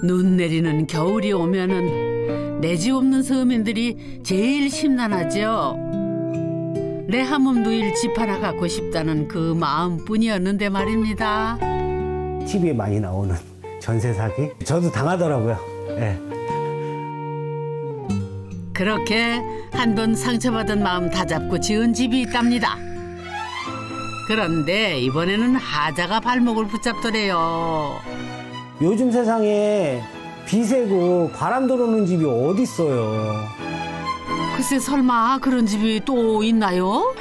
눈 내리는 겨울이 오면은 내 집 없는 서민들이 제일 심란하죠. 내 한 몸 누일 집 하나 갖고 싶다는 그 마음뿐이었는데 말입니다. TV에 많이 나오는 전세 사기? 저도 당하더라고요. 네. 그렇게 한 번 상처받은 마음 다잡고 지은 집이 있답니다. 그런데 이번에는 하자가 발목을 붙잡더래요. 요즘 세상에 비 새고 바람 들어오는 집이 어딨어요. 글쎄 설마 그런 집이 또 있나요?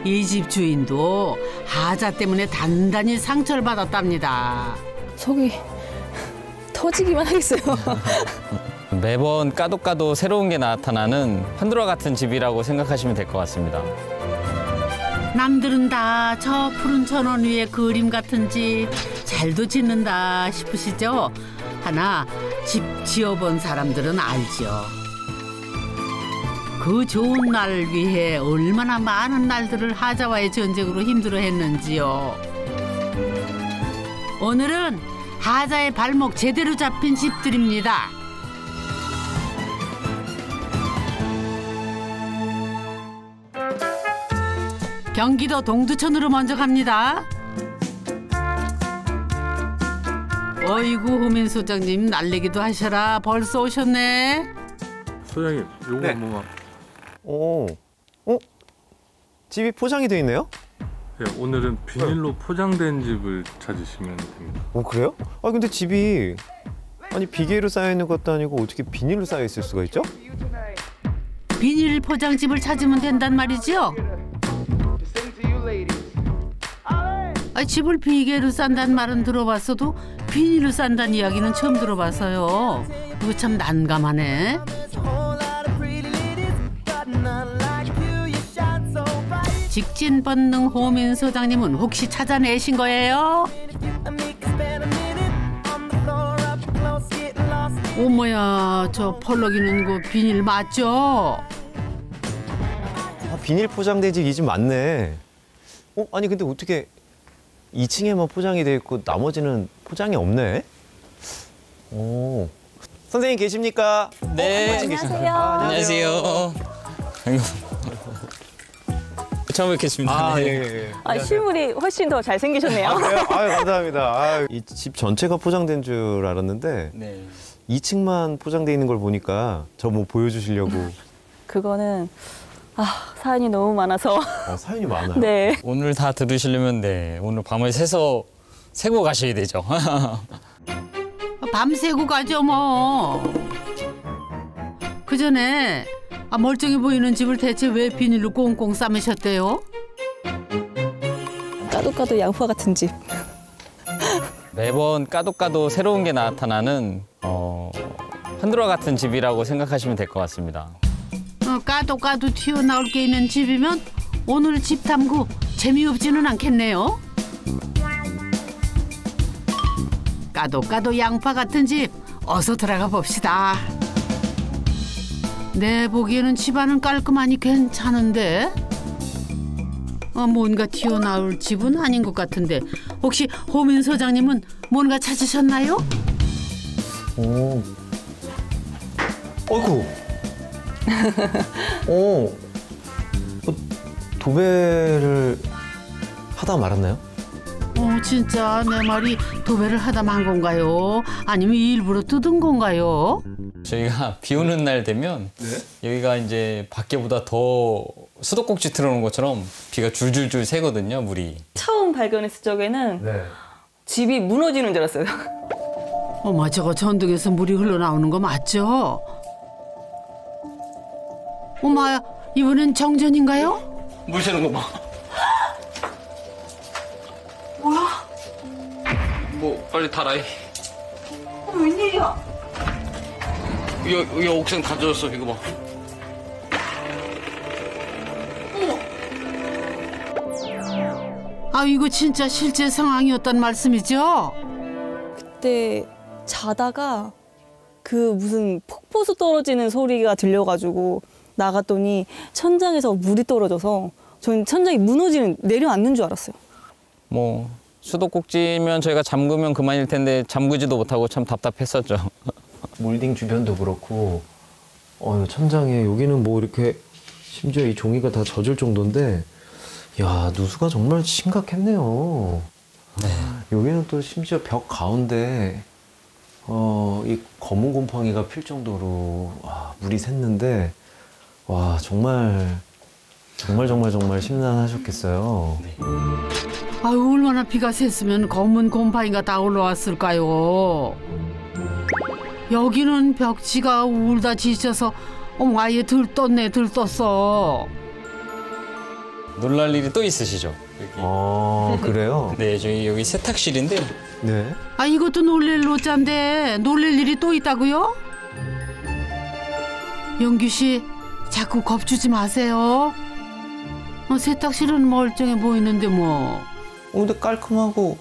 이 집 주인도 하자 때문에 단단히 상처를 받았답니다. 속이 터지기만 하겠어요. 매번 까도 새로운 게 나타나는 판도라 같은 집이라고 생각하시면 될 것 같습니다. 남들은 다 저 푸른 천원 위에 그림 같은 집 잘도 짓는다 싶으시죠? 하나 집 지어본 사람들은 알죠. 그 좋은 날 위해 얼마나 많은 날들을 하자와의 전쟁으로 힘들어했는지요. 오늘은 하자의 발목 제대로 잡힌 집들입니다. 경기도 동두천으로 먼저 갑니다. 어이구 호민 소장님 날리기도 하셔라. 벌써 오셨네. 소장님 요거 네. 한 번만. 집이 포장이 돼 있네요? 네, 오늘은 비닐로 포장된 집을 찾으시면 됩니다. 그래요? 근데 집이 비계로 쌓여 있는 것도 아니고 어떻게 비닐로 쌓여 있을 수가 있죠? 비닐 포장집을 찾으면 된단 말이죠. 집을 비계로 싼다는 말은 들어봤어도 비닐로 싼다는 이야기는 처음 들어봐서요. 이거 참 난감하네. 직진 본능 호민 소장님은 혹시 찾아내신 거예요? 어머야, 저 펄럭이는 거 비닐 맞죠? 비닐 포장된 집 이 집 맞네. 아니 근데 어떻게 2층에만 포장이 돼 있고 나머지는 포장이 없네? 선생님 계십니까? 네. 안녕하세요. 안녕하세요. 아이고. 처음 뵙겠습니다. 예. 실물이 훨씬 더 잘생기셨네요. 그래요? 감사합니다. 이 집 전체가 포장된 줄 알았는데 네. 2층만 포장돼 있는 걸 보니까 저 뭐 보여주시려고. 그거는 사연이 너무 많아서. 사연이 많아요. 네. 오늘 다 들으시려면 오늘 밤을 새서 새고 가셔야 되죠. 밤새고 가죠 뭐. 그 전에 멀쩡해 보이는 집을 대체 왜 비닐로 꽁꽁 싸매셨대요? 까도 양파 같은 집. 매번 까도 새로운 게 나타나는 판도라 같은 집이라고 생각하시면 될 것 같습니다. 까도 튀어나올 게 있는 집이면 오늘 집 탐구 재미없지는 않겠네요. 까도 양파 같은 집 어서 들어가 봅시다. 내 보기에는 집안은 깔끔하니 괜찮은데 뭔가 튀어나올 집은 아닌 것 같은데 혹시 호민 소장님은 뭔가 찾으셨나요? 어이구. 도배를 하다 말았나요? 진짜 내 말이 도배를 하다 만 건가요? 아니면 일부러 뜯은 건가요? 저희가 비 오는 날 되면 여기가 이제 밖에보다 더 수도꼭지 틀어놓은 것처럼 비가 줄줄줄 새거든요, 물이. 처음 발견했을 적에는 집이 무너지는 줄 알았어요. 어머, 저거 전등에서 물이 흘러나오는 거 맞죠? 엄마, 이번엔 정전인가요? 물 새는 거 봐. 뭐야? 뭐 빨리 달아. 웬일이야? 여기 옥상 다 젖었어, 이거 봐. 이거 진짜 실제 상황이었단 말씀이죠? 그때 자다가 그 무슨 폭포수 떨어지는 소리가 들려가지고 나갔더니 천장에서 물이 떨어져서 전 천장이 내려앉는 줄 알았어요. 뭐 수도꼭지면 저희가 잠그면 그만일 텐데 잠그지도 못하고 참 답답했었죠. 몰딩 주변도 그렇고 천장에 여기는 뭐 이렇게 심지어 이 종이가 다 젖을 정도인데 야 누수가 정말 심각했네요. 네. 여기는 또 심지어 벽 가운데 이 검은 곰팡이가 필 정도로 물이 샜는데 와 정말 심란하셨겠어요. 네. 아유 얼마나 비가 샜으면 검은 곰팡이가 다 올라왔을까요. 여기는 벽지가 울다 지쳐서 아예 들떴어. 놀랄 일이 또 있으시죠? 그래요? 네, 저희 여기 세탁실인데. 네. 이것도 놀랄 노자인데 놀랄 일이 또 있다고요? 영규 씨 자꾸 겁주지 마세요. 세탁실은 멀쩡해 보이는데 뭐. 근데 깔끔하고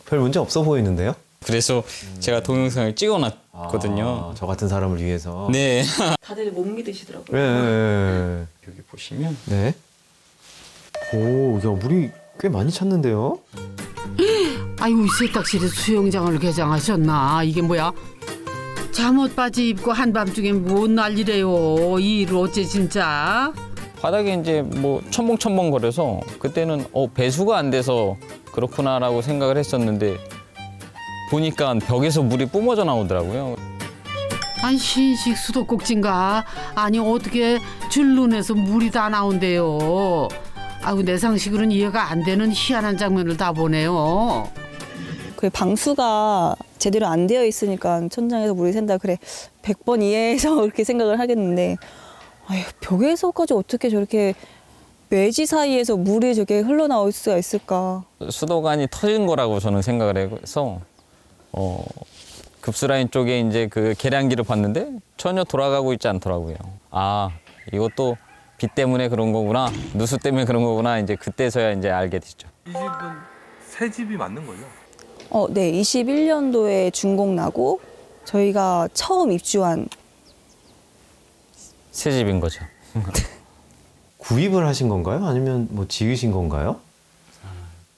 별 문제 없어 보이는데요? 그래서 제가 동영상을 찍어놨거든요. 저 같은 사람을 위해서. 네. 다들 못 믿으시더라고요. 네. 여기 보시면. 네. 오, 야 물이 꽤 많이 찼는데요? 아유 세탁실에 수영장을 개장하셨나? 이게 뭐야? 잠옷 바지 입고 한밤중에 뭔 난리래요. 이 일을 어째 진짜? 바닥에 이제 뭐 첨벙첨벙 거려서 그때는 배수가 안 돼서 그렇구나라고 생각을 했었는데 보니까 벽에서 물이 뿜어져 나오더라고요. 아니 신식 수도꼭지인가? 아니 어떻게 줄눈에서 물이 다 나온대요. 아유 내 상식으로는 이해가 안 되는 희한한 장면을 다 보네요. 그 방수가 제대로 안 되어 있으니까 천장에서 물이 샌다 그래 100번 이해해서 그렇게 생각을 하겠는데 아유, 벽에서까지 어떻게 저렇게 매지 사이에서 물이 저렇게 흘러나올 수가 있을까. 수도관이 터진 거라고 저는 생각을 해서 급수라인 쪽에 이제 그 계량기를 봤는데 전혀 돌아가고 있지 않더라고요. 이것도 비 때문에 그런 거구나, 누수 때문에 그런 거구나 이제 그때서야 이제 알게 됐죠. 이 집은 새 집이 맞는 거죠? 네, 21년도에 준공 나고 저희가 처음 입주한 새 집인 거죠. 구입을 하신 건가요? 아니면 뭐 지으신 건가요?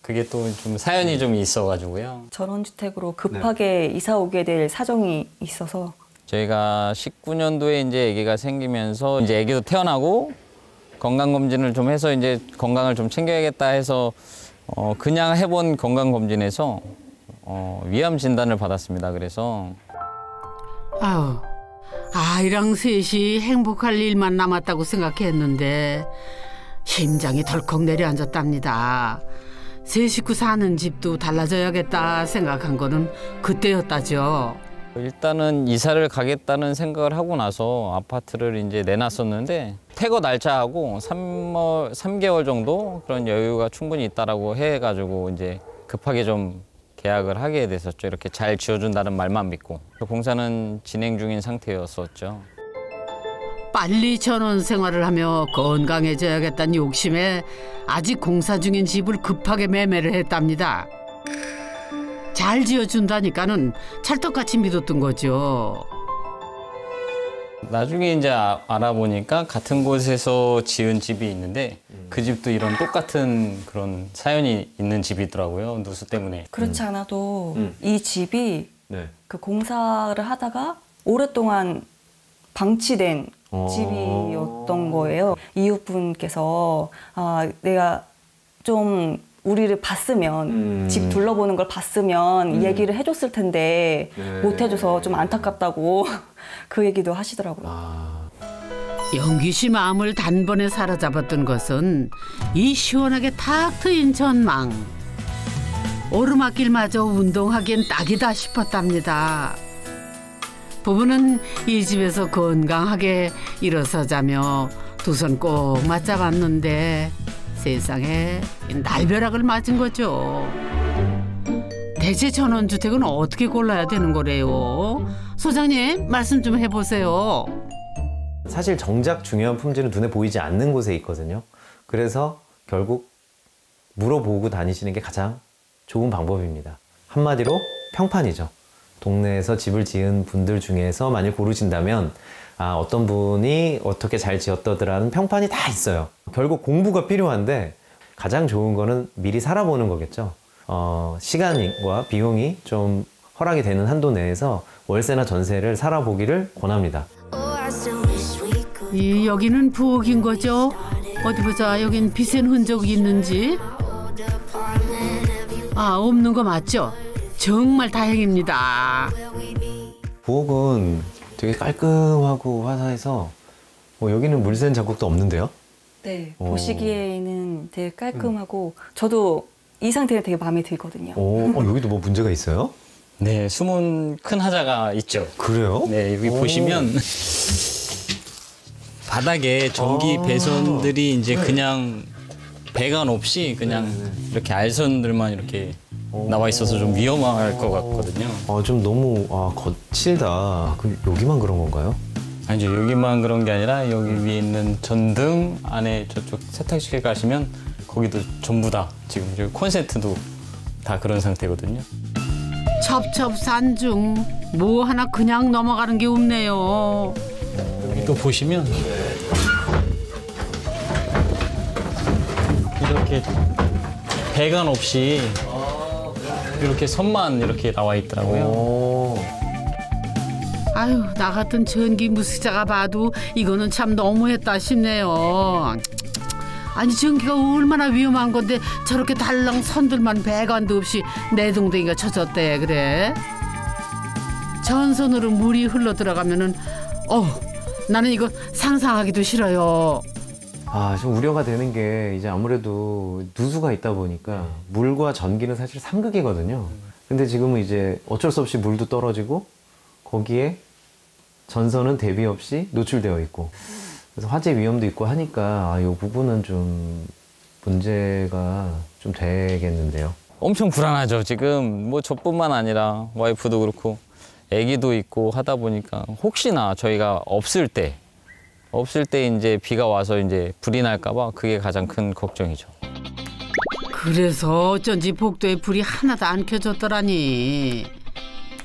그게 또 좀 사연이 좀 있어가지고요. 전원주택으로 급하게 이사 오게 될 사정이 있어서 저희가 19년도에 이제 아기가 생기면서 이제 아기도 태어나고 건강검진을 좀 해서 이제 건강을 좀 챙겨야겠다 해서 그냥 해본 건강검진에서 위암 진단을 받았습니다. 그래서 아유 아이랑 셋이 행복할 일만 남았다고 생각했는데 심장이 덜컥 내려앉았답니다. 세 식구 사는 집도 달라져야겠다 생각한 거는 그때였다죠. 일단은 이사를 가겠다는 생각을 하고 나서 아파트를 이제 내놨었는데 퇴거 날짜하고 3개월 정도 그런 여유가 충분히 있다라고 해가지고 이제 급하게 좀 계약을 하게 됐었죠. 이렇게 잘 지어준다는 말만 믿고. 공사는 진행 중인 상태였었죠. 빨리 전원 생활을 하며 건강해져야겠다는 욕심에 아직 공사 중인 집을 급하게 매매를 했답니다. 잘 지어준다니까는 찰떡같이 믿었던 거죠. 나중에 이제 알아보니까 같은 곳에서 지은 집이 있는데 그 집도 이런 똑같은 그런 사연이 있는 집이더라고요. 누수 때문에. 그렇지 않아도 이 집이 네. 그 공사를 하다가 오랫동안 방치된 집이었던 거예요. 이웃분께서 내가 좀 우리를 봤으면 집 둘러보는 걸 봤으면 얘기를 해줬을 텐데 못 해줘서 좀 안타깝다고 그 얘기도 하시더라고요. 영기 씨 마음을 단번에 사로잡았던 것은 이 시원하게 탁 트인 전망. 오르막길마저 운동하기엔 딱이다 싶었답니다. 부부는 이 집에서 건강하게 일어서자며 두 손 꼭 맞잡았는데 세상에 날벼락을 맞은 거죠. 대체 전원주택은 어떻게 골라야 되는 거래요? 소장님 말씀 좀 해보세요. 사실 정작 중요한 품질은 눈에 보이지 않는 곳에 있거든요. 그래서 결국 물어보고 다니시는 게 가장 좋은 방법입니다. 한마디로 평판이죠. 동네에서 집을 지은 분들 중에서 만일 고르신다면 어떤 분이 어떻게 잘 지었더라는 평판이 다 있어요. 결국 공부가 필요한데 가장 좋은 거는 미리 살아보는 거겠죠. 시간과 비용이 좀 허락이 되는 한도 내에서 월세나 전세를 살아보기를 권합니다. 여기는 부엌인 거죠? 어디 보자. 여긴 빗센 흔적이 있는지. 없는 거 맞죠? 정말 다행입니다. 부엌은 되게 깔끔하고 화사해서 여기는 물샌 자국도 없는데요? 네, 보시기에는 되게 깔끔하고 저도 이 상태가 되게 마음에 들거든요. 여기도 뭐 문제가 있어요? 네, 숨은 큰 하자가 있죠. 그래요? 네, 여기 보시면 바닥에 전기 배선들이 이제 그냥 배관 없이 그냥 이렇게 알선들만 이렇게 나와 있어서 좀 위험할 것 같거든요. 좀 너무 거칠다. 여기만 그런 건가요? 아니죠. 여기만 그런 게 아니라 여기 위에 있는 전등 안에 저쪽 세탁실 가시면 거기도 전부 다 지금 여기 콘센트도 다 그런 상태거든요. 첩첩산중 뭐 하나 그냥 넘어가는 게 없네요. 여기 또 보시면 이렇게 배관 없이 이렇게 선만 이렇게 나와 있더라고요. 아유, 나 같은 전기 무식자가 봐도 이거는 참 너무했다 싶네요. 아니, 전기가 얼마나 위험한 건데 저렇게 달랑 선들만 배관도 없이 내동댕이가 쳐졌대 그래. 전선으로 물이 흘러 들어가면은 나는 이거 상상하기도 싫어요. 좀 우려가 되는 게 이제 아무래도 누수가 있다 보니까 물과 전기는 사실 삼극이거든요. 근데 지금은 이제 어쩔 수 없이 물도 떨어지고 거기에 전선은 대비 없이 노출되어 있고 그래서 화재 위험도 있고 하니까 이 부분은 좀 문제가 좀 되겠는데요. 엄청 불안하죠. 지금 뭐 저뿐만 아니라 와이프도 그렇고 아기도 있고 하다 보니까 혹시나 저희가 없을 때 이제 비가 와서 이제 불이 날까 봐 그게 가장 큰 걱정이죠. 그래서 어쩐지 복도에 불이 하나도 안 켜졌더라니.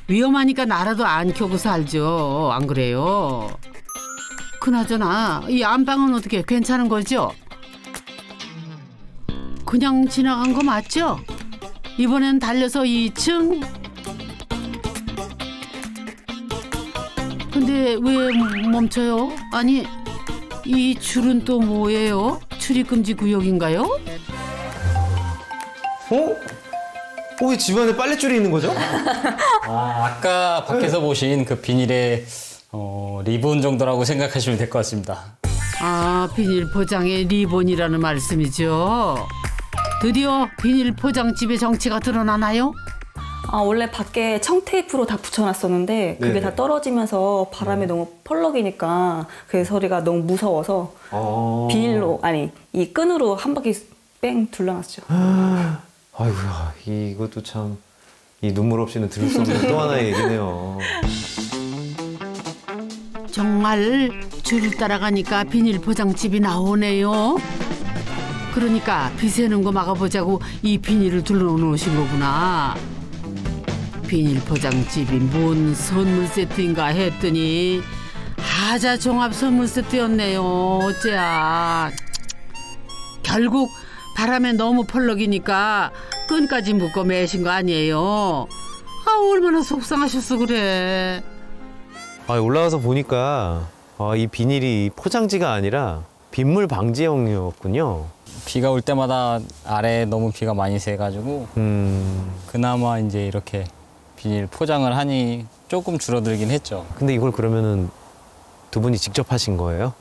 위험하니까 나라도 안 켜고 살죠. 안 그래요? 그나저나 이 안방은 어떻게 괜찮은 거죠? 그냥 지나간 거 맞죠? 이번엔 달려서 2층? 근데 왜 멈춰요? 아니, 이 줄은 또 뭐예요? 출입금지 구역인가요? 왜 집안에 빨랫줄이 있는 거죠? 아까 밖에서 보신 그 비닐의 리본 정도라고 생각하시면 될 것 같습니다. 비닐 포장의 리본이라는 말씀이죠. 드디어 비닐 포장집의 정체가 드러나나요? 원래 밖에 청테이프로 다 붙여놨었는데 그게 다 떨어지면서 바람에 너무 펄럭이니까 그 소리가 너무 무서워서 비닐로 이 끈으로 한 바퀴 뺑 둘러놨죠. 아이고야, 이것도 참 이 눈물 없이는 들을 수 없는 또 하나의 얘기네요. 정말 줄을 따라가니까 비닐 포장집이 나오네요. 그러니까 비 새는 거 막아보자고 이 비닐을 둘러놓으신 거구나. 비닐 포장집이 뭔 선물 세트인가 했더니 하자 종합 선물 세트였네요. 어째야. 결국 바람에 너무 펄럭이니까 끈까지 묶어 매신 거 아니에요. 얼마나 속상하셨어 그래. 올라와서 보니까 이 비닐이 포장지가 아니라 빗물 방지용이었군요. 비가 올 때마다 아래에 너무 비가 많이 새가지고 그나마 이제 이렇게 비닐 포장을 하니 조금 줄어들긴 했죠. 근데 이걸 그러면은 두 분이 직접 하신 거예요?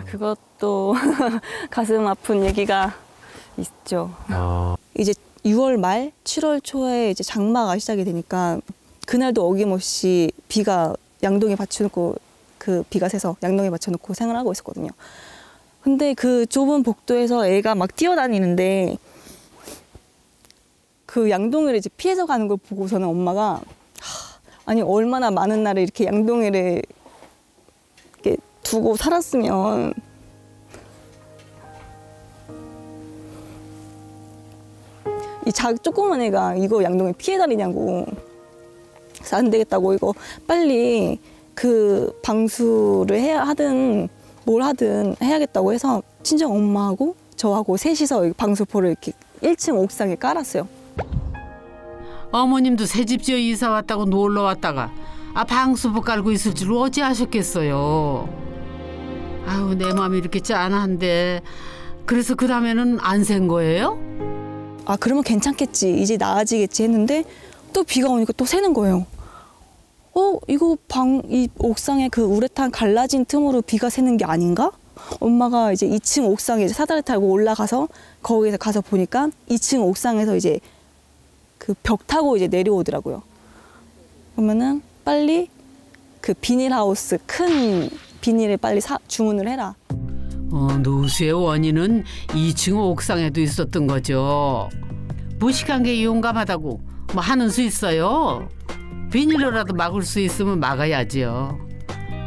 그것도 가슴 아픈 얘기가 있죠. 이제 6월 말, 7월 초에 이제 장마가 시작이 되니까 그날도 어김없이 비가 양동이 받쳐놓고 그 비가 새서 양동이 받쳐놓고 생활하고 있었거든요. 근데 그 좁은 복도에서 애가 막 뛰어다니는데 그 양동이를 이제 피해서 가는 걸 보고서는 엄마가 아니 얼마나 많은 날을 이렇게 양동이를 이렇게 두고 살았으면 이 조그만 애가 이거 양동이 피해 다니냐고. 그래서 안 되겠다고 이거 빨리 그 방수를 해야 하든 뭘 하든 해야겠다고 해서 친정 엄마하고 저하고 셋이서 방수포를 이렇게 1층 옥상에 깔았어요. 어머님도 새집 지어 이사 왔다고 놀러 왔다가 방수포 깔고 있을 줄 어찌 아셨겠어요. 아우 내 마음이 이렇게 짠한데 그래서 그 다음에는 안 샌 거예요? 그러면 괜찮겠지, 이제 나아지겠지 했는데 또 비가 오니까 또 새는 거예요. 이거 이 옥상에 그 우레탄 갈라진 틈으로 비가 새는 게 아닌가? 엄마가 이제 2층 옥상에 이제 사다리 타고 올라가서 거기서 가서 보니까 2층 옥상에서 이제 그 벽 타고 이제 내려오더라고요. 그러면은 빨리 그 비닐하우스 큰 비닐을 빨리 주문을 해라. 누수의 원인은 2층 옥상에도 있었던 거죠. 무식한 게 용감하다고 뭐 하는 수 있어요. 비닐로라도 막을 수 있으면 막아야지요.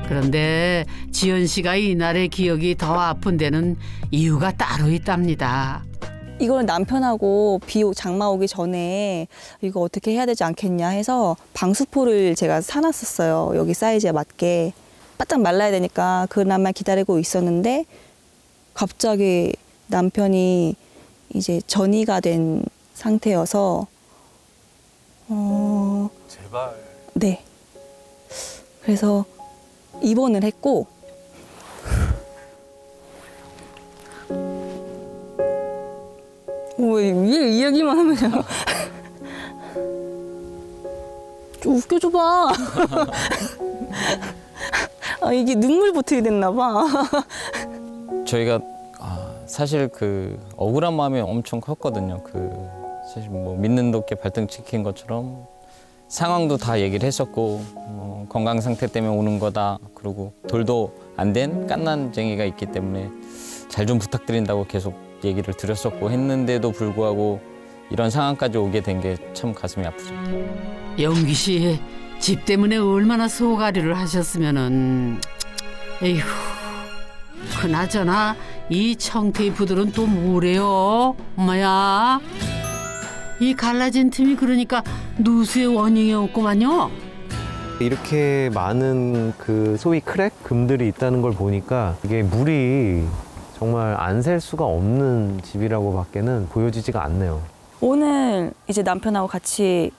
그런데 지연 씨가 이날의 기억이 더 아픈 데는 이유가 따로 있답니다. 이걸 남편하고 장마 오기 전에 이거 어떻게 해야 되지 않겠냐 해서 방수포를 제가 사놨었어요. 여기 사이즈에 맞게. 바짝 말라야 되니까 그날만 기다리고 있었는데 갑자기 남편이 이제 전이가 된 상태여서 제발. 네. 그래서 입원을 했고 이 이야기만 하면 좀 웃겨줘봐. 이게 눈물 보틀이 됐나 봐. 저희가 사실 그 억울한 마음이 엄청 컸거든요. 사실 뭐 믿는 도끼 발등 찍힌 것처럼 상황도 다 얘기를 했었고 건강 상태 때문에 오는 거다. 그리고 돌도 안 된 깐난쟁이가 있기 때문에 잘 좀 부탁드린다고 계속 얘기를 드렸었고 했는데도 불구하고 이런 상황까지 오게 된 게 참 가슴이 아프죠. 영기 씨 집 때문에 얼마나 소가리를 하셨으면은 에휴. 그나저나 이 청테이프들은 또 뭐래요? 엄마야. 이 갈라진 틈이 그러니까 누수의 원인이었구만요. 이렇게 많은 그 소위 크랙 금들이 있다는 걸 보니까 이게 물이 정말 안 셀 수가 없는 집이라고밖에는 보여지지가 않네요. 오늘 이제 남편하고 같이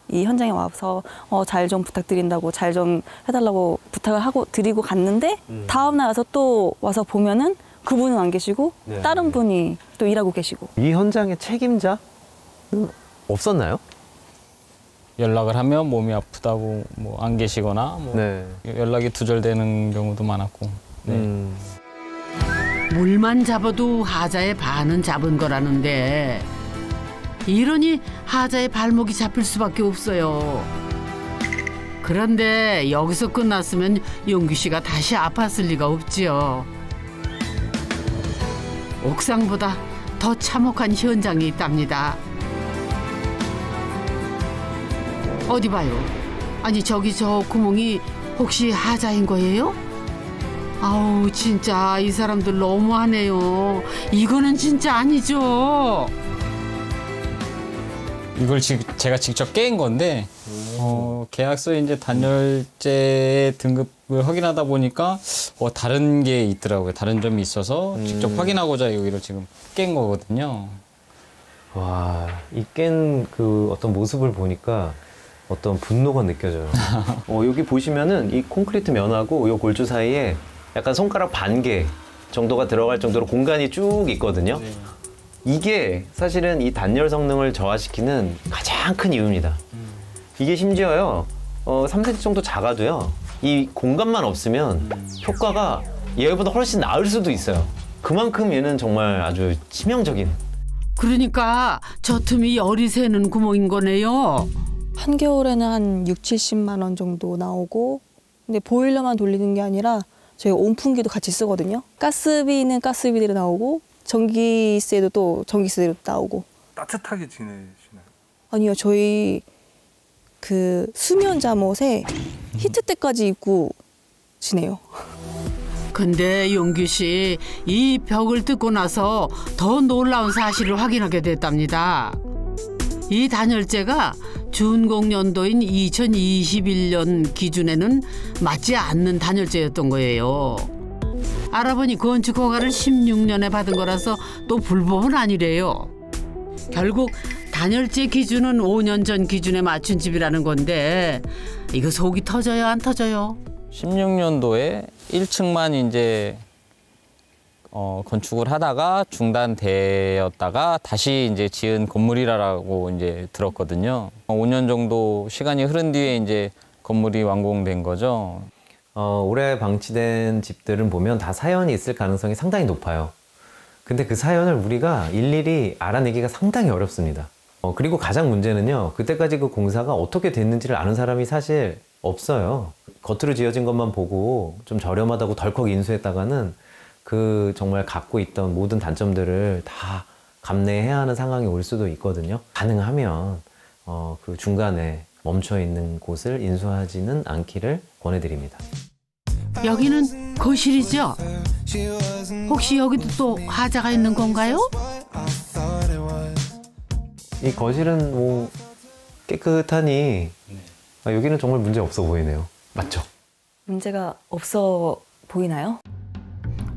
이 현장에 와서 잘 좀 부탁드린다고 잘 좀 해달라고 부탁을 하고 드리고 갔는데 다음 날 와서 또 와서 보면은 그분은 안 계시고 네. 다른 분이 또 일하고 계시고. 이 현장의 책임자 없었나요? 연락을 하면 몸이 아프다고 뭐 안 계시거나 뭐 네. 연락이 두절되는 경우도 많았고. 네. 물만 잡아도 하자의 반은 잡은 거라는데 이러니 하자의 발목이 잡힐 수밖에 없어요. 그런데 여기서 끝났으면 용규 씨가 다시 아팠을 리가 없지요. 옥상보다 더 참혹한 현장이 있답니다. 어디 봐요. 아니 저기 저 구멍이 혹시 하자인 거예요? 아우 진짜 이 사람들 너무하네요. 이거는 진짜 아니죠. 이걸 제가 직접 깬 건데 계약서에 이제 단열재 등급을 확인하다 보니까 다른 게 있더라고요. 다른 점이 있어서 직접 확인하고자 여기를 지금 깬 거거든요. 와, 이 깬 그 어떤 모습을 보니까 어떤 분노가 느껴져요. 여기 보시면은 이 콘크리트 면하고 이 골조 사이에 약간 손가락 반 개 정도가 들어갈 정도로 공간이 쭉 있거든요. 네. 이게 사실은 이 단열 성능을 저하시키는 가장 큰 이유입니다. 이게 심지어요, 3cm 정도 작아도요, 이 공간만 없으면 효과가 얘보다 훨씬 나을 수도 있어요. 그만큼 얘는 정말 아주 치명적인. 그러니까 저 틈이 열이 새는 구멍인 거네요. 한겨울에는 한 6, 70만 원 정도 나오고 근데 보일러만 돌리는 게 아니라 저희 온풍기도 같이 쓰거든요. 가스비는 가스비대로 나오고 전기세도 또 전기세대로 나오고. 따뜻하게 지내시나요? 아니요, 저희 그 수면 잠옷에 히트테까지 입고 지내요. 근데 용규 씨, 이 벽을 뜯고 나서 더 놀라운 사실을 확인하게 됐답니다. 이 단열재가 준공연도인 2021년 기준에는 맞지 않는 단열재였던 거예요. 알아보니 건축 허가를 16년에 받은 거라서 또 불법은 아니래요. 결국 단열재 기준은 5년 전 기준에 맞춘 집이라는 건데 이거 속이 터져요, 안 터져요? 16년도에 1층만 이제 건축을 하다가 중단되었다가 다시 이제 지은 건물이라고 이제 들었거든요. 5년 정도 시간이 흐른 뒤에 이제 건물이 완공된 거죠. 올해 방치된 집들은 보면 다 사연이 있을 가능성이 상당히 높아요. 근데 그 사연을 우리가 일일이 알아내기가 상당히 어렵습니다. 그리고 가장 문제는요, 그때까지 그 공사가 어떻게 됐는지를 아는 사람이 사실 없어요. 겉으로 지어진 것만 보고 좀 저렴하다고 덜컥 인수했다가는 그 정말 갖고 있던 모든 단점들을 다 감내해야 하는 상황이 올 수도 있거든요. 가능하면 그 중간에 멈춰 있는 곳을 인수하지는 않기를 권해드립니다. 여기는 거실이죠? 혹시 여기도 또 하자가 있는 건가요? 이 거실은 뭐 깨끗하니 여기는 정말 문제 없어 보이네요. 맞죠? 문제가 없어 보이나요?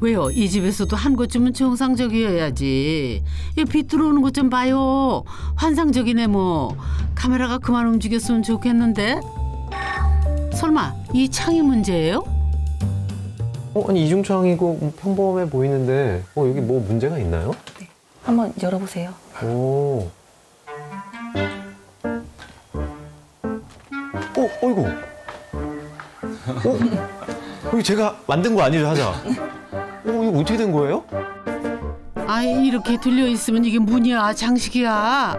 왜요? 이 집에서도 한 곳쯤은 정상적이어야지. 이 빛 들어오는 것 좀 봐요. 환상적이네 뭐. 카메라가 그만 움직였으면 좋겠는데. 설마 이 창이 문제예요? 아니 이중창이고 평범해 보이는데 여기 뭐 문제가 있나요? 네. 한번 열어보세요. 오. 어이구. 여기 제가 만든 거 아니죠, 하자? 이거 어떻게 된 거예요? 아이, 이렇게 들려 있으면 이게 문이야, 장식이야.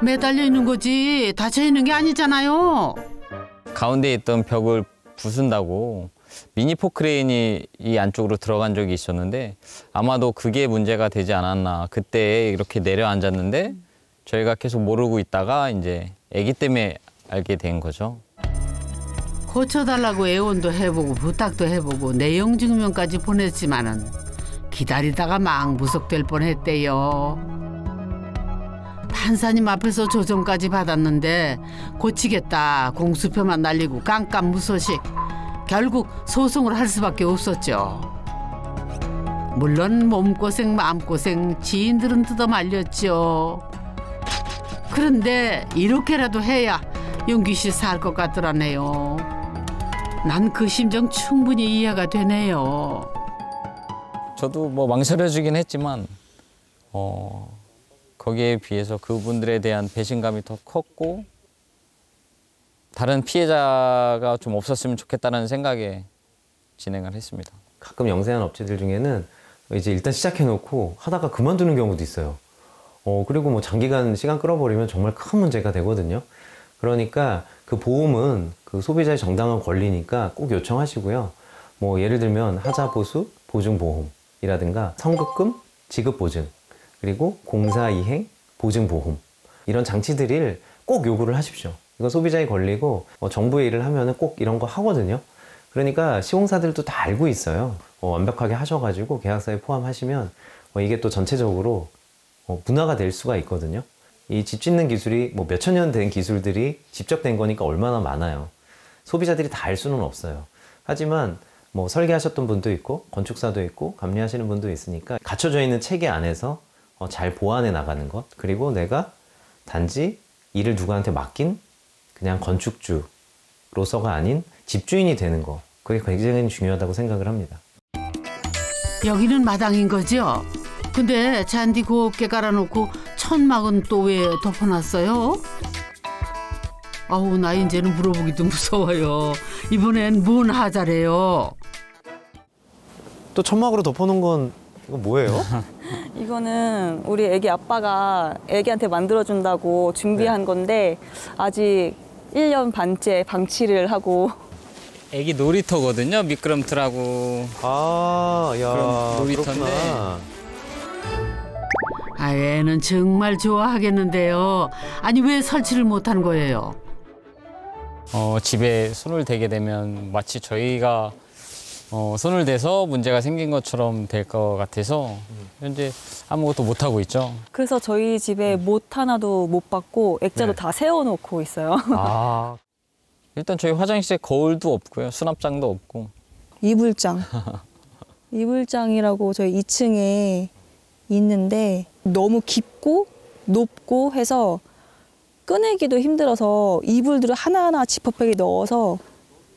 매달려 있는 거지 닫혀 있는 게 아니잖아요. 가운데 있던 벽을 부순다고 미니 포크레인이 이 안쪽으로 들어간 적이 있었는데 아마도 그게 문제가 되지 않았나. 그때 이렇게 내려앉았는데 저희가 계속 모르고 있다가 이제 아기 때문에 알게 된 거죠. 고쳐달라고 애원도 해보고 부탁도 해보고 내용 증명까지 보냈지만은 기다리다가 막 무석될 뻔했대요. 판사님 앞에서 조정까지 받았는데 고치겠다 공수표만 날리고 깜깜무소식. 결국 소송을 할 수밖에 없었죠. 물론 몸고생 마음고생 지인들은 뜯어 말렸죠. 그런데 이렇게라도 해야 용기 씨 살 것 같더라네요. 난 그 심정 충분히 이해가 되네요. 저도 뭐 망설여지긴 했지만 거기에 비해서 그분들에 대한 배신감이 더 컸고 다른 피해자가 좀 없었으면 좋겠다는 생각에 진행을 했습니다. 가끔 영세한 업체들 중에는 이제 일단 시작해놓고 하다가 그만두는 경우도 있어요. 그리고 뭐 장기간 시간 끌어버리면 정말 큰 문제가 되거든요. 그러니까 그 보험은 그 소비자의 정당한 권리니까 꼭 요청하시고요. 뭐 예를 들면 하자보수 보증보험이라든가 선급금 지급보증 그리고 공사이행 보증보험 이런 장치들을 꼭 요구를 하십시오. 이건 소비자의 권리고 정부의 일을 하면은 꼭 이런 거 하거든요. 그러니까 시공사들도 다 알고 있어요. 완벽하게 하셔가지고 계약서에 포함하시면 이게 또 전체적으로 문화가 될 수가 있거든요. 이 집 짓는 기술이 뭐 몇천 년 된 기술들이 직접 된 거니까 얼마나 많아요. 소비자들이 다 알 수는 없어요. 하지만 뭐 설계하셨던 분도 있고 건축사도 있고 감리하시는 분도 있으니까 갖춰져 있는 체계 안에서 잘 보완해 나가는 것 그리고 내가 단지 일을 누구한테 맡긴 그냥 건축주로서가 아닌 집주인이 되는 거 그게 굉장히 중요하다고 생각을 합니다. 여기는 마당인 거죠? 근데 잔디 곱게 깔아놓고 천막은 또 왜 덮어놨어요? 아우 나 이제는 물어보기도 무서워요. 이번엔 뭔 하자래요? 또 천막으로 덮어놓은 건 이거 뭐예요? 이거는 우리 애기 아빠가 애기한테 만들어준다고 준비한 건데 아직 1년 반째 방치를 하고 애기 놀이터거든요. 미끄럼틀하고 아, 야, 그럼 놀이터인데. 그렇구나. 아, 애는 정말 좋아하겠는데요. 아니 왜 설치를 못한 거예요? 집에 손을 대게 되면 마치 저희가 손을 대서 문제가 생긴 것처럼 될 것 같아서 현재 아무것도 못 하고 있죠. 그래서 저희 집에 못 하나도 못 받고 액자도 네. 다 세워놓고 있어요. 아, 일단 저희 화장실에 거울도 없고요. 수납장도 없고. 이불장. 이불장이라고 저희 2층에 있는데 너무 깊고 높고 해서 꺼내기도 힘들어서 이불들을 하나하나 지퍼백에 넣어서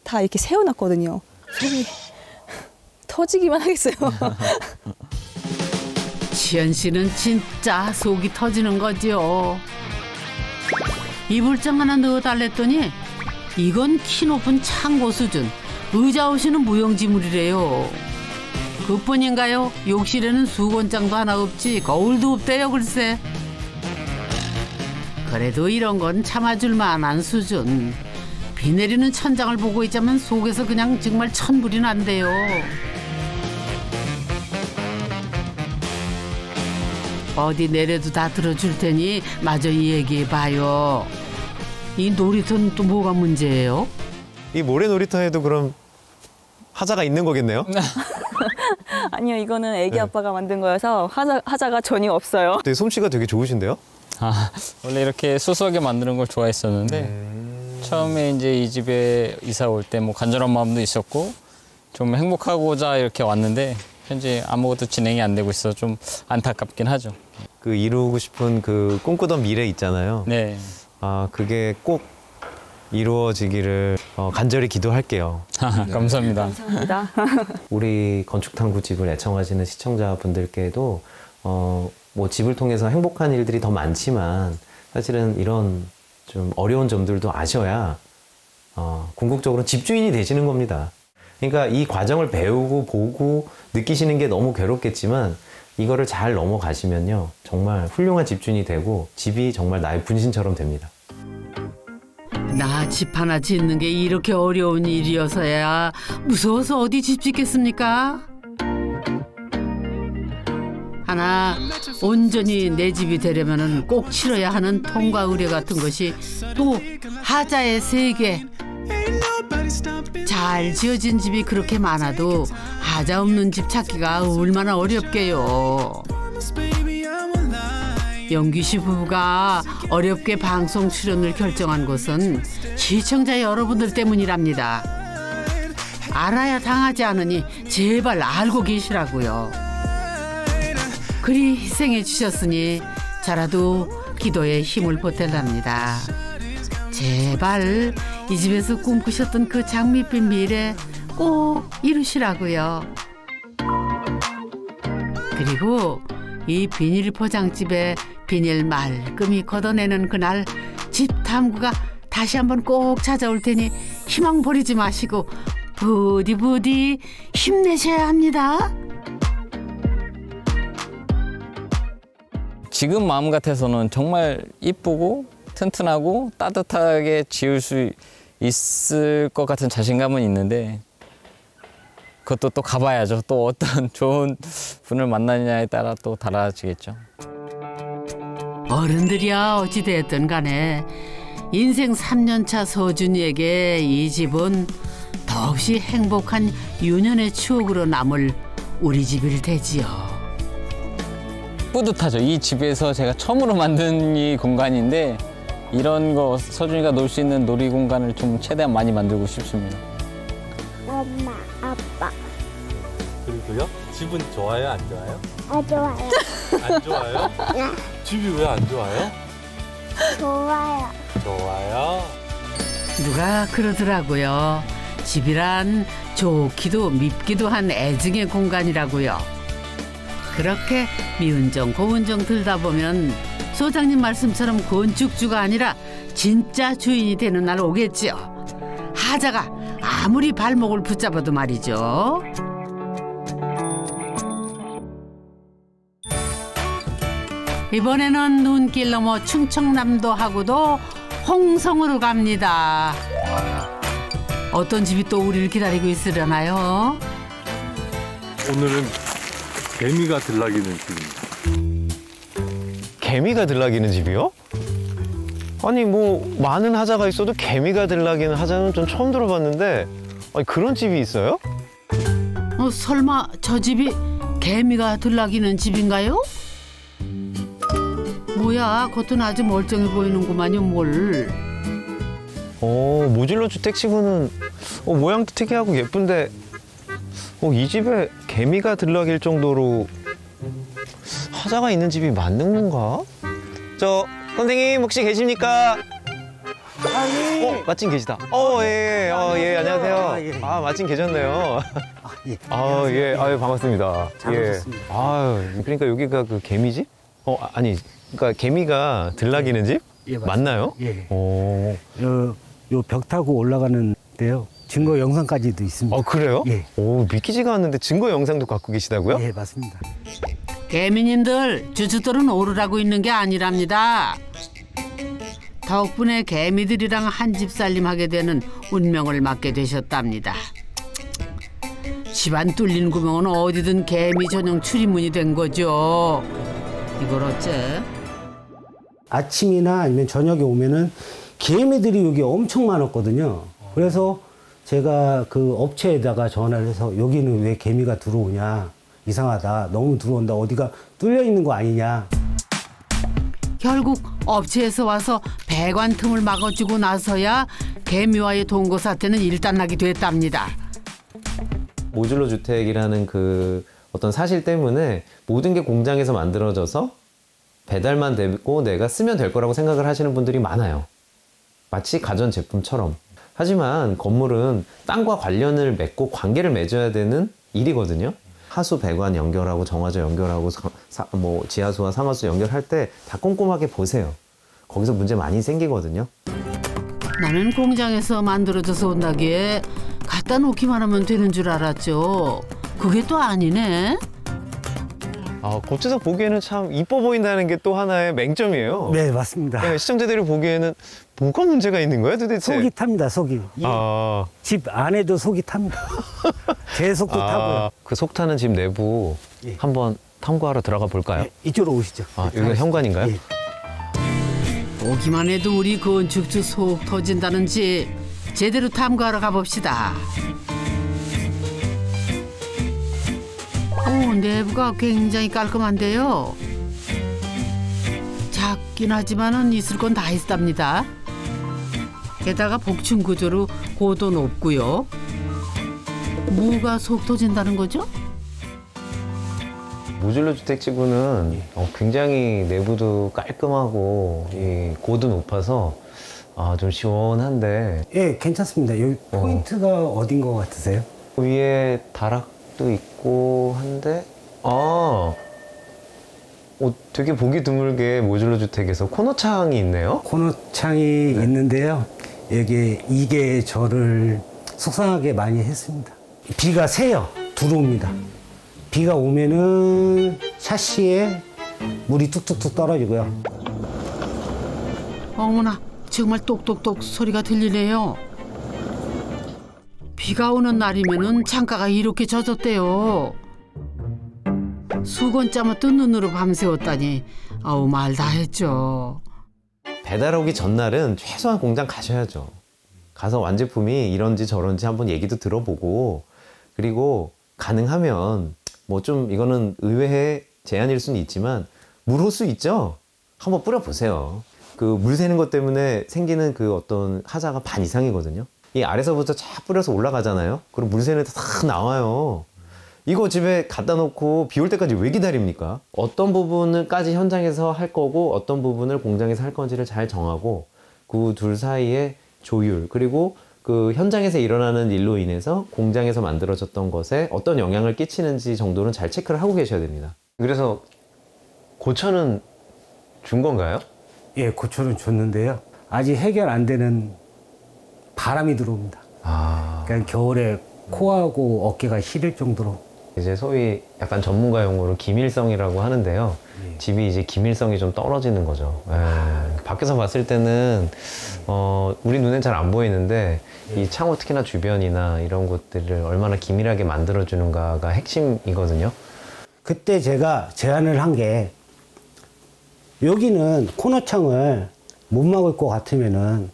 다 이렇게 세워놨거든요. 속이 터지기만 하겠어요. 지연 씨는 진짜 속이 터지는 거죠. 이불장 하나 넣어달랬더니 이건 키 높은 창고 수준, 의자 없이는 무용지물이래요. 그뿐인가요? 욕실에는 수건장도 하나 없지 거울도 없대요 글쎄. 그래도 이런 건 참아줄 만한 수준. 비 내리는 천장을 보고 있자면 속에서 그냥 정말 천불이 난대요. 어디 내려도 다 들어줄 테니 마저 얘기해봐요. 이 놀이터는 또 뭐가 문제예요? 이 모래 놀이터에도 그럼 하자가 있는 거겠네요? 아니요, 이거는 애기 아빠가 만든 거여서 하자가 전혀 없어요. 되게 솜씨가 되게 좋으신데요? 원래 이렇게 소소하게 만드는 걸 좋아했었는데 처음에 이제 이 집에 이사 올 때 뭐 간절한 마음도 있었고 좀 행복하고자 이렇게 왔는데 현재 아무것도 진행이 안 되고 있어서 좀 안타깝긴 하죠. 그 이루고 싶은 그 꿈꾸던 미래 있잖아요. 네. 그게 꼭 이루어지기를 간절히 기도할게요. 감사합니다. 감사합니다. 우리 건축탐구 집을 애청하시는 시청자분들께도 뭐 집을 통해서 행복한 일들이 더 많지만 사실은 이런 좀 어려운 점들도 아셔야 궁극적으로 집주인이 되시는 겁니다. 그러니까 이 과정을 배우고 보고 느끼시는 게 너무 괴롭겠지만 이거를 잘 넘어가시면요 정말 훌륭한 집주인이 되고 집이 정말 나의 분신처럼 됩니다. 나 집 하나 짓는 게 이렇게 어려운 일이어서야 무서워서 어디 집 짓겠습니까? 하나 온전히 내 집이 되려면 꼭 치러야 하는 통과 의뢰 같은 것이 또 하자의 세계. 잘 지어진 집이 그렇게 많아도 하자 없는 집 찾기가 얼마나 어렵게요. 영규 씨 부부가 어렵게 방송 출연을 결정한 것은 시청자 여러분들 때문이랍니다. 알아야 당하지 않으니 제발 알고 계시라고요. 그리 희생해 주셨으니 저라도 기도에 힘을 보탤랍니다. 제발 이 집에서 꿈꾸셨던 그 장밋빛 미래 꼭 이루시라고요. 그리고 이 비닐 포장집에 비닐 말끔히 걷어내는 그날 집 탐구가 다시 한번 꼭 찾아올 테니 희망 버리지 마시고 부디 힘내셔야 합니다. 지금 마음 같아서는 정말 이쁘고 튼튼하고 따뜻하게 지을 수 있을 것 같은 자신감은 있는데 그것도 또 가봐야죠. 또 어떤 좋은 분을 만나느냐에 따라 또 달라지겠죠. 어른들이야 어찌됐든 간에 인생 3년차 서준이에게 이 집은 더없이 행복한 유년의 추억으로 남을 우리 집일 테지요. 뿌듯하죠. 이 집에서 제가 처음으로 만든 이 공간인데 이런 거 서준이가 놀 수 있는 놀이 공간을 좀 최대한 많이 만들고 싶습니다. 엄마, 아빠. 그리고요? 집은 좋아요, 안 좋아요? 좋아요. 안 좋아요? 집이 왜 안 좋아요? 좋아요. 좋아요. 누가 그러더라고요. 집이란 좋기도 밉기도 한 애증의 공간이라고요. 그렇게 미운 정 고운 정 들다 보면 소장님 말씀처럼 건축주가 아니라 진짜 주인이 되는 날 오겠지요. 하자가 아무리 발목을 붙잡아도 말이죠. 이번에는 눈길 넘어 충청남도하고도 홍성으로 갑니다. 어떤 집이 또 우리를 기다리고 있으려나요? 오늘은 개미가 들락이는 집입니다. 개미가 들락이는 집이요? 아니 뭐 많은 하자가 있어도 개미가 들락이는 하자는 좀 처음 들어봤는데 아니, 그런 집이 있어요? 설마 저 집이 개미가 들락이는 집인가요? 뭐야, 겉은 아주 멀쩡해 보이는구만요, 뭘. 모듈러 주택치고는 모양도 특이하고 예쁜데 이 집에 개미가 들락일 정도로 하자가 있는 집이 맞는 건가? 저 선생님 혹시 계십니까? 마침 계시다. 예, 안녕하세요. 예. 마침 계셨네요. 예. 반갑습니다. 잘 오셨습니다. 그러니까 여기가 그 개미집? 아니, 그러니까 개미가 들락이는 집? 예, 맞습니다. 맞나요? 예. 요 벽 타고 올라가는데요. 증거 영상까지도 있습니다. 그래요? 예. 믿기지가 않는데 증거 영상도 갖고 계시다고요? 예, 맞습니다. 개미님들 주춧돌은 오르라고 있는 게 아니랍니다. 덕분에 개미들이랑 한 집 살림하게 되는 운명을 맞게 되셨답니다. 집안 뚫린 구멍은 어디든 개미 전용 출입문이 된 거죠. 이걸 어째? 아침이나 아니면 저녁에 오면은 개미들이 여기 엄청 많았거든요. 그래서 제가 그 업체에다가 전화를 해서 여기는 왜 개미가 들어오냐. 이상하다. 너무 들어온다. 어디가 뚫려 있는 거 아니냐. 결국 업체에서 와서 배관 틈을 막아주고 나서야 개미와의 동거 사태는 일단락이 됐답니다. 모듈러 주택이라는 그 어떤 사실 때문에 모든 게 공장에서 만들어져서 배달만 되고 내가 쓰면 될 거라고 생각을 하시는 분들이 많아요. 마치 가전제품처럼. 하지만 건물은 땅과 관련을 맺고 관계를 맺어야 되는 일이거든요. 하수 배관 연결하고 정화조 연결하고 지하수와 상하수 연결할 때 다 꼼꼼하게 보세요. 거기서 문제 많이 생기거든요. 나는 공장에서 만들어져서 온다기에 갖다 놓기만 하면 되는 줄 알았죠. 그게 또 아니네. 겉에서 보기에는 참 이뻐 보인다는 게 또 하나의 맹점이에요. 네, 맞습니다. 네, 시청자들이 보기에는 뭐가 문제가 있는 거예요, 도대체? 속이 탑니다, 속이. 집 안에도 속이 탑니다. 제 속도 타고요. 그 속 타는 집 내부 예. 한번 탐구하러 들어가 볼까요? 네, 이쪽으로 오시죠. 여기가 현관인가요? 예. 보기만 해도 우리 건축주 속 터진다는 집 제대로 탐구하러 가봅시다. 내부가 굉장히 깔끔한데요. 작긴 하지만은 있을 건 다 있답니다. 게다가 복층 구조로 고도 높고요. 뭐가 속 터진다는 거죠? 모듈러 주택지구는 굉장히 내부도 깔끔하고 고도 높아서 좀 시원한데 예, 괜찮습니다. 여기 포인트가 어딘 것 같으세요? 위에 다락도 있고 한데 되게 보기 드물게 모듈러 주택에서 코너창이 있네요. 코너창이 있는데요. 이게 저를 속상하게 많이 했습니다. 비가 새요. 들어옵니다. 비가 오면은 샤시에 물이 뚝뚝뚝 떨어지고요. 어머나, 정말 똑똑똑 소리가 들리네요. 비가 오는 날이면은 창가가 이렇게 젖었대요. 수건짜마 뜬 눈으로 밤새웠다니 말 다 했죠. 배달 오기 전날은 최소한 공장 가셔야죠. 가서 완제품이 이런지 저런지 한번 얘기도 들어보고, 그리고 가능하면 좀 이거는 의외의 제안일 수는 있지만 물 호수 있죠? 한번 뿌려보세요. 그 물 새는 것 때문에 생기는 그 어떤 하자가 반 이상이거든요. 이 아래서부터 쫙 뿌려서 올라가잖아요. 그리고 물 새는 데 다 나와요. 이거 집에 갖다 놓고 비 올 때까지 왜 기다립니까? 어떤 부분을까지 현장에서 할 거고 어떤 부분을 공장에서 할 건지를 잘 정하고 그 둘 사이의 조율, 그리고 그 현장에서 일어나는 일로 인해서 공장에서 만들어졌던 것에 어떤 영향을 끼치는지 정도는 잘 체크를 하고 계셔야 됩니다. 그래서 고쳐는 준 건가요? 예, 고쳐는 줬는데요. 아직 해결 안 되는 바람이 들어옵니다. 그러니까 겨울에 코하고 어깨가 시릴 정도로. 이제 소위 약간 전문가 용어로 기밀성이라고 하는데요. 집이 이제 기밀성이 좀 떨어지는 거죠. 밖에서 봤을 때는 우리 눈엔 잘 안 보이는데 이 창호 특히나 주변이나 이런 곳들을 얼마나 기밀하게 만들어주는가가 핵심이거든요. 그때 제가 제안을 한 게, 여기는 코너창을 못 막을 것 같으면은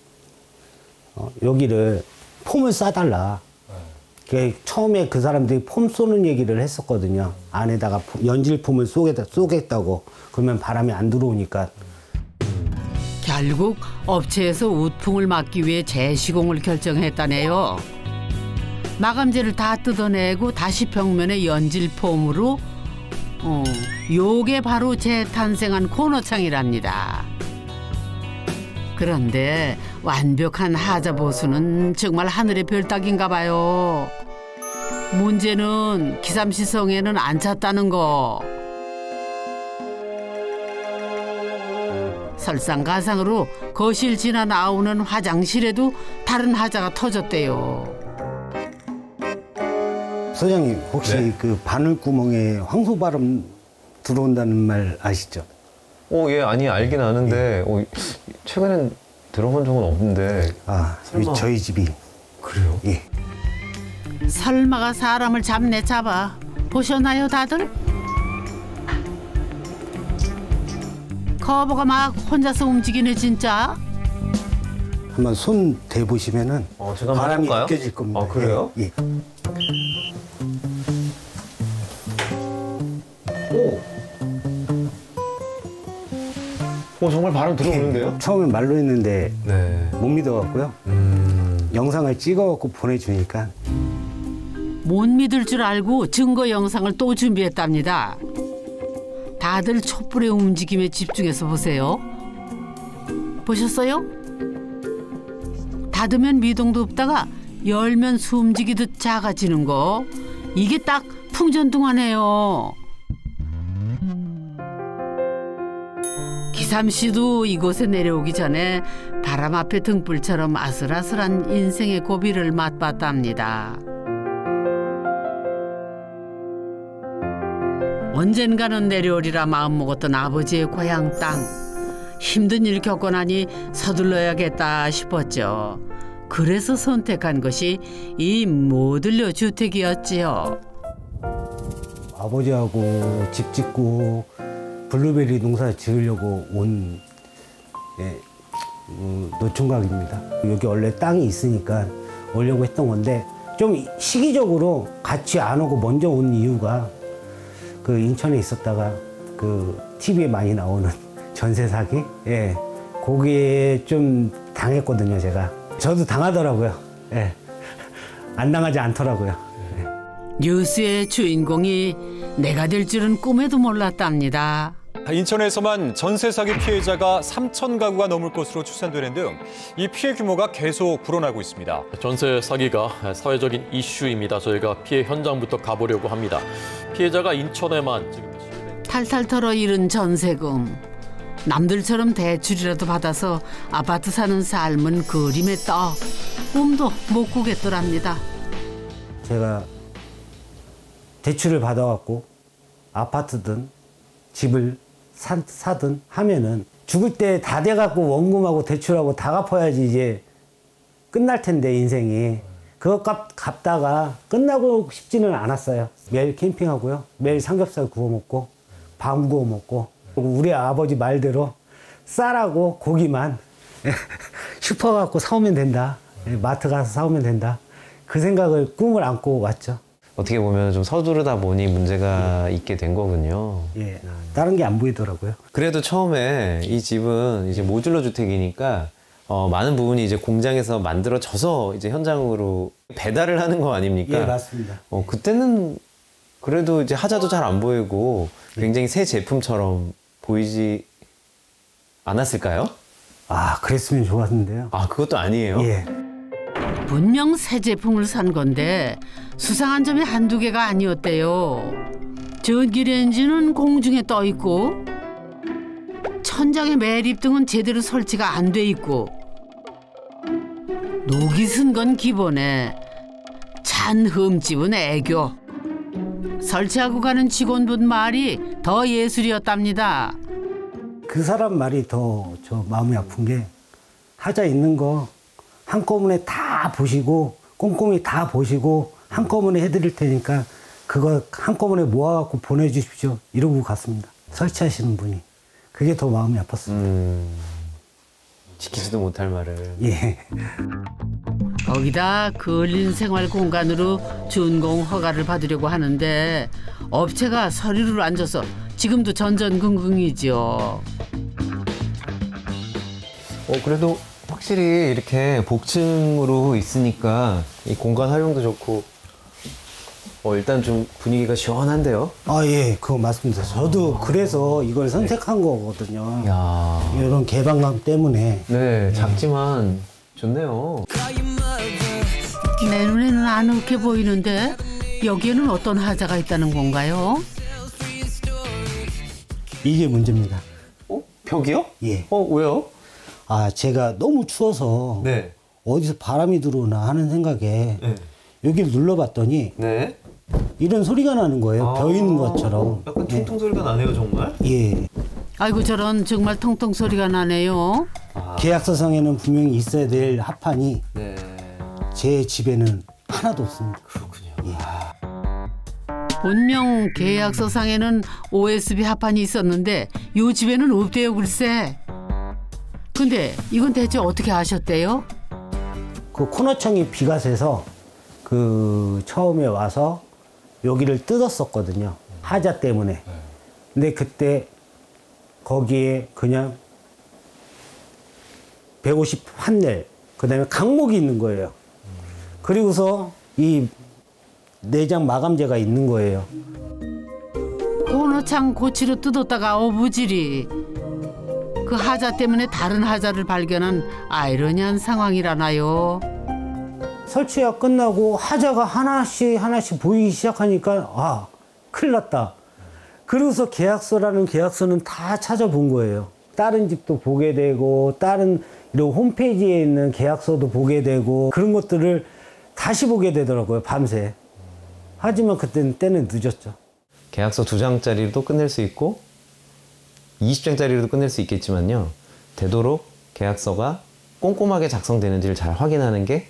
여기를 폼을 싸달라. 처음에 그 사람들이 폼 쏘는 얘기를 했었거든요. 안에다가 연질폼을 쏘겠다고. 그러면 바람이 안 들어오니까. 결국 업체에서 우풍을 막기 위해 재시공을 결정했다네요. 마감재를 다 뜯어내고 다시 벽면에 연질 폼으로 요게 바로 재탄생한 코너창이랍니다. 그런데 완벽한 하자 보수는 정말 하늘의 별 따기인가 봐요. 문제는 기삼시성에는 안 찼다는 거. 설상가상으로 거실 지나 나오는 화장실에도 다른 하자가 터졌대요. 소장님 혹시 네? 그 바늘구멍에 황소바람 들어온다는 말 아시죠? 예, 아니 알긴 아는데 최근엔 들어본 적은 없는데. 아, 설마. 저희 집이. 그래요? 예. 설마가 사람을 잡네 잡아. 보셨나요 다들? 커버가 막 혼자서 움직이네 진짜. 한번 손 대보시면은 제가 한번 바람이 해볼까요? 느껴질 겁니다. 아, 그래요? 예. 정말 바람 들어오는데요? 처음엔 말로 했는데 네. 못 믿어갖고요. 영상을 찍어갖고 보내주니까 못 믿을 줄 알고 증거 영상을 또 준비했답니다. 다들 촛불의 움직임에 집중해서 보세요. 보셨어요? 닫으면 미동도 없다가 열면 숨지기듯 작아지는 거. 이게 딱 풍전등화네요. 기삼 씨도 이곳에 내려오기 전에 바람 앞에 등불처럼 아슬아슬한 인생의 고비를 맛봤답니다. 언젠가는 내려오리라 마음먹었던 아버지의 고향 땅. 힘든 일 겪고 나니 서둘러야겠다 싶었죠. 그래서 선택한 것이 이 모듈러 주택이었지요. 아버지하고 집 짓고 블루베리 농사 지으려고 온 노총각입니다. 여기 원래 땅이 있으니까 오려고 했던 건데 좀 시기적으로 같이 안 오고 먼저 온 이유가 그 인천에 있었다가 그 TV에 많이 나오는 전세 사기? 예. 거기에 좀 당했거든요, 제가. 저도 당하더라고요. 예. 안 당하지 않더라고요. 예. 뉴스의 주인공이 내가 될 줄은 꿈에도 몰랐답니다. 인천에서만 전세 사기 피해자가 3,000가구가 넘을 것으로 추산되는 등 이 피해 규모가 계속 불어나고 있습니다. 전세 사기가 사회적인 이슈입니다. 저희가 피해 현장부터 가보려고 합니다. 피해자가 인천에만 지금 탈탈 털어 잃은 전세금. 남들처럼 대출이라도 받아서 아파트 사는 삶은 그림의 떡. 꿈도 못 꾸겠더랍니다. 제가 대출을 받아갖고 아파트든 집을 사든 하면은 죽을 때 다 돼갖고 원금하고 대출하고 다 갚아야지 이제 끝날 텐데 인생이. 그거 갚다가 끝나고 싶지는 않았어요. 매일 캠핑하고요. 매일 삼겹살 구워 먹고 밤 구워 먹고 우리 아버지 말대로 쌀하고 고기만 슈퍼 가서 사오면 된다. 마트 가서 사오면 된다. 그 생각을 꿈을 안고 왔죠. 어떻게 보면 좀 서두르다 보니 문제가 있게 된 거군요. 예, 다른 게 안 보이더라고요. 그래도 처음에 이 집은 이제 모듈러 주택이니까 많은 부분이 이제 공장에서 만들어져서 이제 현장으로 배달을 하는 거 아닙니까? 예, 맞습니다. 그때는 그래도 이제 하자도 잘 안 보이고 굉장히 새 제품처럼 보이지 않았을까요? 아, 그랬으면 좋았는데요. 아, 그것도 아니에요? 예. 분명 새 제품을 산 건데 수상한 점이 한두 개가 아니었대요. 전기레인지는 공중에 떠 있고 천장의 매립등은 제대로 설치가 안 돼 있고 녹이 쓴 건 기본에 찬 흠집은 애교. 설치하고 가는 직원분 말이 더 예술이었답니다. 그 사람 말이 더 저 마음이 아픈 게 하자 있는 거 한꺼번에 다 보시고 꼼꼼히 다 보시고 한꺼번에 해드릴 테니까 그거 한꺼번에 모아갖고 보내주십시오. 이러고 갔습니다. 설치하시는 분이. 그게 더 마음이 아팠습니다. 지키지도 못할 말을. 예. 거기다 근린 생활 공간으로 준공 허가를 받으려고 하는데 업체가 서류를 안 줘서 지금도 전전긍긍이죠. 그래도 확실히 이렇게 복층으로 있으니까 이 공간 활용도 좋고 일단 좀 분위기가 시원한데요? 아, 예, 그거 맞습니다. 저도 그래서 이걸 선택한 거거든요. 야, 이런 개방감 때문에. 네, 작지만 좋네요. 내 눈에는 아늑해 보이는데 여기에는 어떤 하자가 있다는 건가요? 이게 문제입니다. 벽이요? 예. 왜요? 아, 제가 너무 추워서 네. 어디서 바람이 들어오나 하는 생각에 네. 여기를 눌러봤더니 네. 이런 소리가 나는 거예요. 벼 있는 것처럼. 약간 퉁퉁 소리가 나네요, 정말? 예. 아이고 저런 정말 통통 소리가 나네요. 계약서상에는 분명히 있어야 될 합판이 네. 제 집에는 하나도 없습니다. 그렇군요. 예. 분명 계약서상에는 OSB 합판이 있었는데 요 집에는 없대요 글쎄. 근데 이건 대체 어떻게 아셨대요? 그 코너창이 비가 새서 그 처음에 와서 여기를 뜯었었거든요. 하자 때문에. 근데 그때 거기에 그냥 150 판넬, 그 다음에 강목이 있는 거예요. 그리고서 이 내장 마감재가 있는 거예요. 코너창 고치로 뜯었다가 어부질이 그 하자 때문에 다른 하자를 발견한 아이러니한 상황이라나요. 설치가 끝나고 하자가 하나씩 보이기 시작하니까 아, 큰일 났다. 그러고서 계약서라는 계약서는 다 찾아본 거예요. 다른 집도 보게 되고 다른 이런 홈페이지에 있는 계약서도 보게 되고 그런 것들을 다시 보게 되더라고요, 밤새. 하지만 때는 늦었죠. 계약서 2장짜리로도 끝낼 수 있고 20장짜리로도 끝낼 수 있겠지만요. 되도록 계약서가 꼼꼼하게 작성되는지를 잘 확인하는 게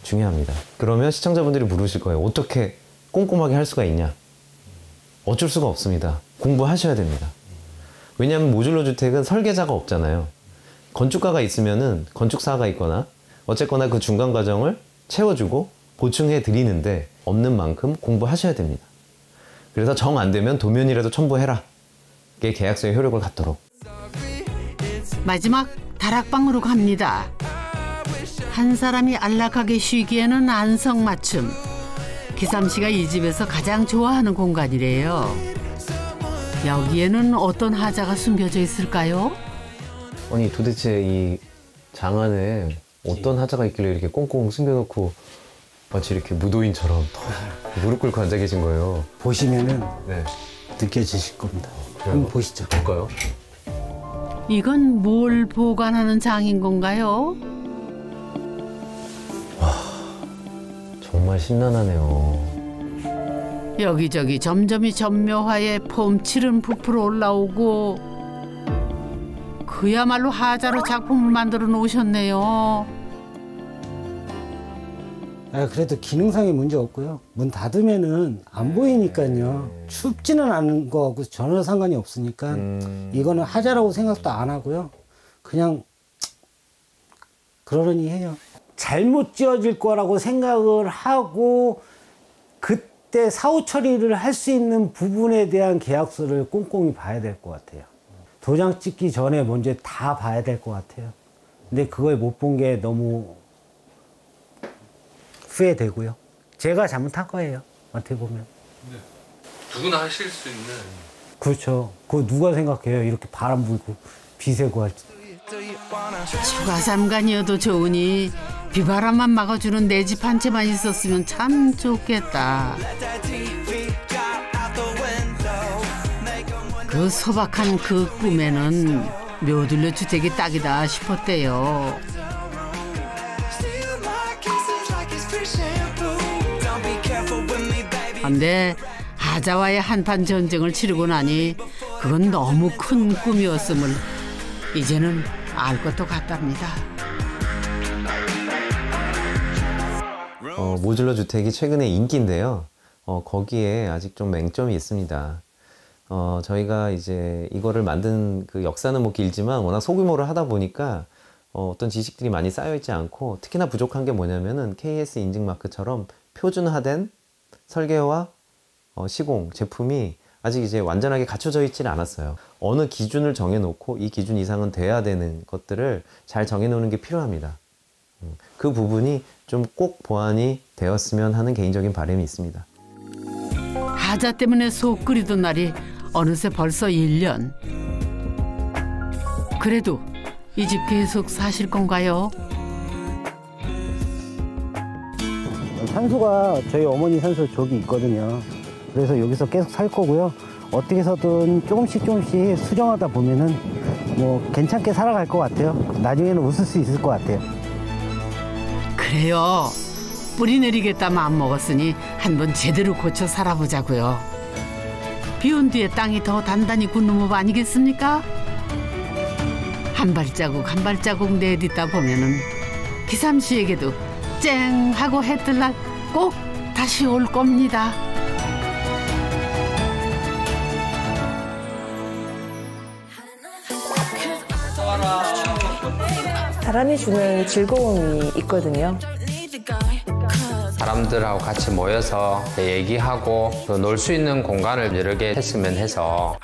중요합니다. 그러면 시청자분들이 물으실 거예요. 어떻게 꼼꼼하게 할 수가 있냐? 어쩔 수가 없습니다. 공부하셔야 됩니다. 왜냐하면 모듈러 주택은 설계자가 없잖아요. 건축가가 있으면은 건축사가 있거나 어쨌거나 그 중간 과정을 채워주고 보충해 드리는데 없는 만큼 공부하셔야 됩니다. 그래서 정 안 되면 도면이라도 첨부해라. 그게 계약서의 효력을 갖도록. 마지막 다락방으로 갑니다. 한 사람이 안락하게 쉬기에는 안성맞춤. 기삼 씨가 이 집에서 가장 좋아하는 공간이래요. 여기에는 어떤 하자가 숨겨져 있을까요? 아니 도대체 이 장 안에 어떤 하자가 있길래 이렇게 꽁꽁 숨겨놓고 마치 이렇게 무도인처럼 무릎 꿇고 앉아 계신 거예요. 보시면은 네. 느껴지실 겁니다. 한번 보시죠. 볼까요? 이건 뭘 보관하는 장인 건가요? 정말 심란하네요. 여기저기 점점이 점묘하에 폼칠은 부풀어 올라오고 그야말로 하자로 작품을 만들어 놓으셨네요. 아, 그래도 기능상의 문제 없고요. 문 닫으면은 안 보이니까요. 춥지는 않은 거하고 전혀 상관이 없으니까 이거는 하자라고 생각도 안 하고요. 그냥 그러려니 해요. 잘못 지어질 거라고 생각을 하고 그때 사후 처리를 할 수 있는 부분에 대한 계약서를 꼼꼼히 봐야 될 것 같아요. 도장 찍기 전에 먼저 다 봐야 될 것 같아요. 근데 그걸 못 본 게 너무 후회되고요. 제가 잘못한 거예요. 어떻게 보면. 네. 누구나 하실 수 있는. 그렇죠. 그거 누가 생각해요. 이렇게 바람 불고 비 새고 할지. 추가 삼간이어도 좋으니 비바람만 막아주는 내 집 한 채만 있었으면 참 좋겠다. 그 소박한 그 꿈에는 묘들려 주택이 딱이다 싶었대요. 근데 하자와의 한판 전쟁을 치르고 나니 그건 너무 큰 꿈이었음을 이제는 알 것도 같답니다. 모듈러 주택이 최근에 인기인데요. 거기에 아직 좀 맹점이 있습니다. 저희가 이제 이거를 만든 그 역사는 뭐 길지만 워낙 소규모를 하다 보니까 어떤 지식들이 많이 쌓여있지 않고 특히나 부족한 게 뭐냐면은 KS 인증 마크처럼 표준화된 설계와 시공 제품이 아직 이제 완전하게 갖춰져 있지는 않았어요. 어느 기준을 정해놓고 이 기준 이상은 돼야 되는 것들을 잘 정해놓는 게 필요합니다. 그 부분이 좀 꼭 보완이 되었으면 하는 개인적인 바람이 있습니다. 하자 때문에 속 끓이던 날이 어느새 벌써 1년. 그래도 이 집 계속 사실 건가요? 산소가 저희 어머니 산소 저기 있거든요. 그래서 여기서 계속 살 거고요. 어떻게 해서든 조금씩 수정하다 보면은 뭐 괜찮게 살아갈 것 같아요. 나중에는 웃을 수 있을 것 같아요. 그래요. 뿌리 내리겠다 마음 먹었으니 한번 제대로 고쳐 살아보자고요. 비온 뒤에 땅이 더 단단히 굳는 법 아니겠습니까? 한 발자국 한 발자국 내딛다 보면은 기삼 씨에게도 쨍 하고 해 뜰 날 꼭 다시 올 겁니다. 사람이 주는 즐거움이 있거든요. 사람들하고 같이 모여서 얘기하고 놀 수 있는 공간을 여러 개 했으면 해서.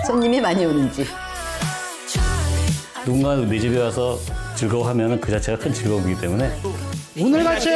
손님이 많이 오는지. 누군가 내 집에 와서 즐거워하면 그 자체가 큰 즐거움이기 때문에 오늘같이